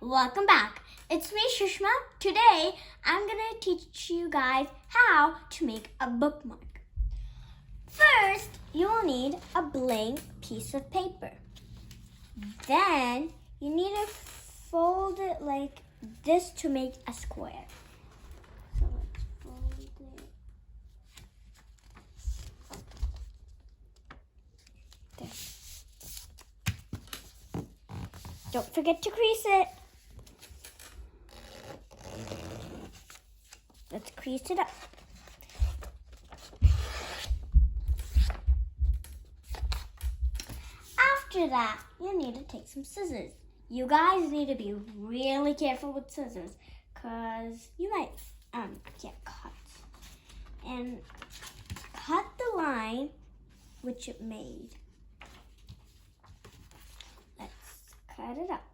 welcome back. It's me, Sushma. Today, I'm going to teach you guys how to make a bookmark. First, you will need a blank piece of paper. Then, you need to fold it like this to make a square. So let's fold it. There. Don't forget to crease it. Let's crease it up. After that, you need to take some scissors. You guys need to be really careful with scissors because you might get cut. And cut the line which it made. Let's cut it up.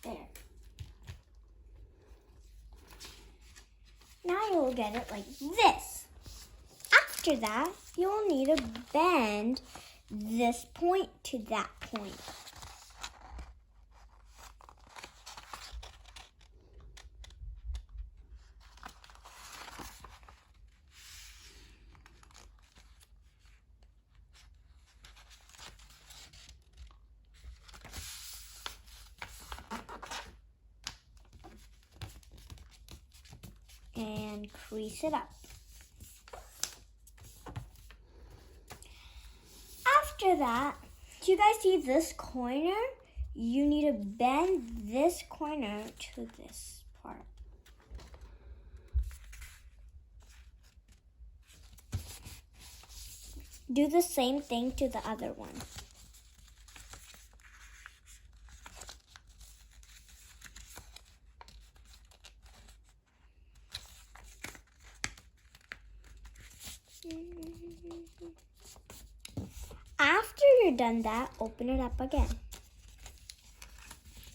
There. Now you'll get it like this. After that, you'll need to bend this point to that point. And crease it up. After that, do you guys see this corner? You need to bend this corner to this part. Do the same thing to the other one. After you're done that, open it up again.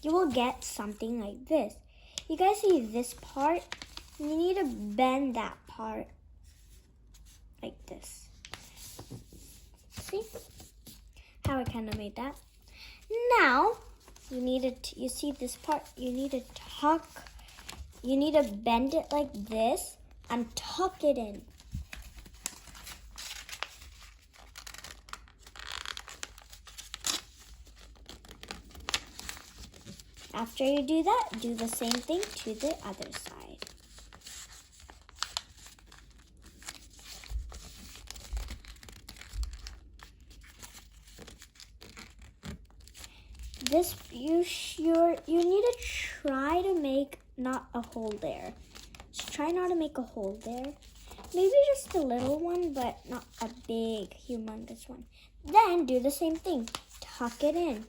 You will get something like this. You guys see this part? You need to bend that part like this. See how I kind of made that? Now, you see this part? You need to bend it like this and tuck it in. After you do that, do the same thing to the other side. You need to try to make not a hole there. Just try not to make a hole there. Maybe just a little one, but not a big, humongous one. Then do the same thing. Tuck it in.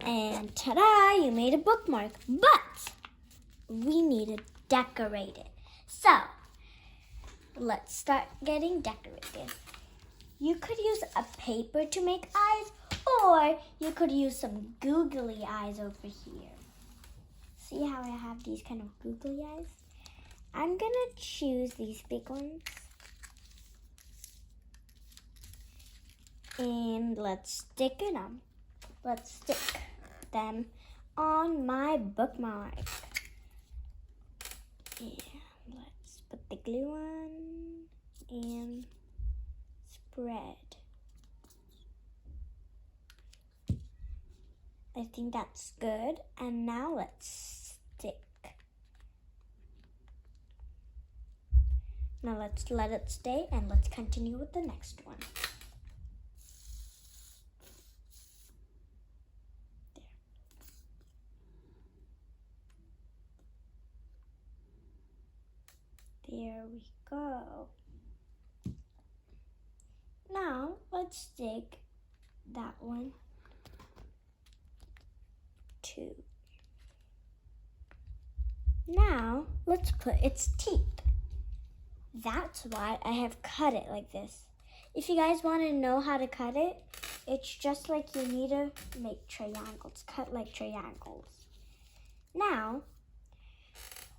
And ta-da, you made a bookmark, but we need to decorate it. So, let's start getting decorated. You could use a paper to make eyes, or you could use some googly eyes over here. See how I have these kind of googly eyes? I'm gonna choose these big ones. And let's stick it on. Let's stick them on my bookmark. And let's put the glue on and spread. I think that's good. And now let's stick. Now let's let it stay and let's continue with the next one. There we go. Now let's stick that one too. Now, let's put its teeth. That's why I have cut it like this. If you guys want to know how to cut it, it's just like you need to make triangles. Cut like triangles. Now,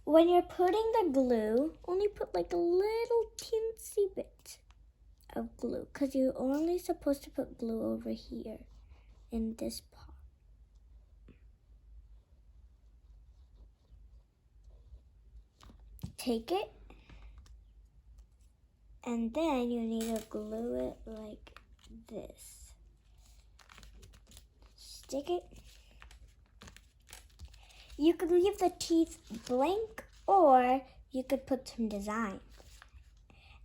when you're putting the glue, only put like a little teensy bit of glue, because you're only supposed to put glue over here in this part. Take it, and then you need to glue it like this. Stick it. You could leave the teeth blank, or you could put some design.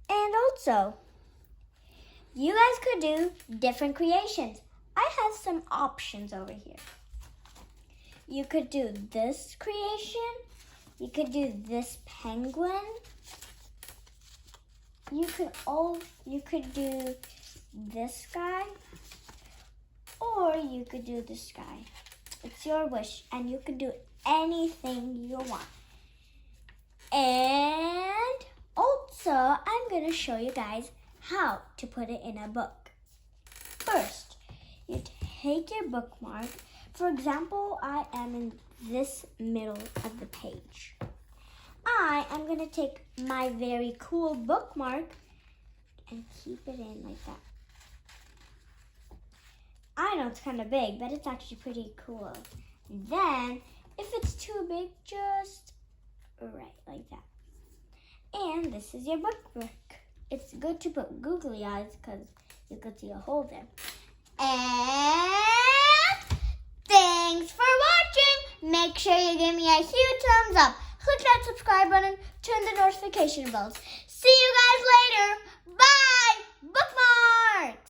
And also, you guys could do different creations. I have some options over here. You could do this creation. You could do this penguin. You could do this guy, or you could do this guy. It's your wish, and you can do anything you want. And also, I'm going to show you guys how to put it in a book. First, you take your bookmark. For example, I am in this middle of the page. I am going to take my very cool bookmark and keep it in like that. I know it's kind of big, but it's actually pretty cool. Then, if it's too big, just right like that. And this is your bookmark. It's good to put googly eyes because you could see a hole there. And thanks for watching. Make sure you give me a huge thumbs up. Click that subscribe button. Turn the notification bells. See you guys later. Bye.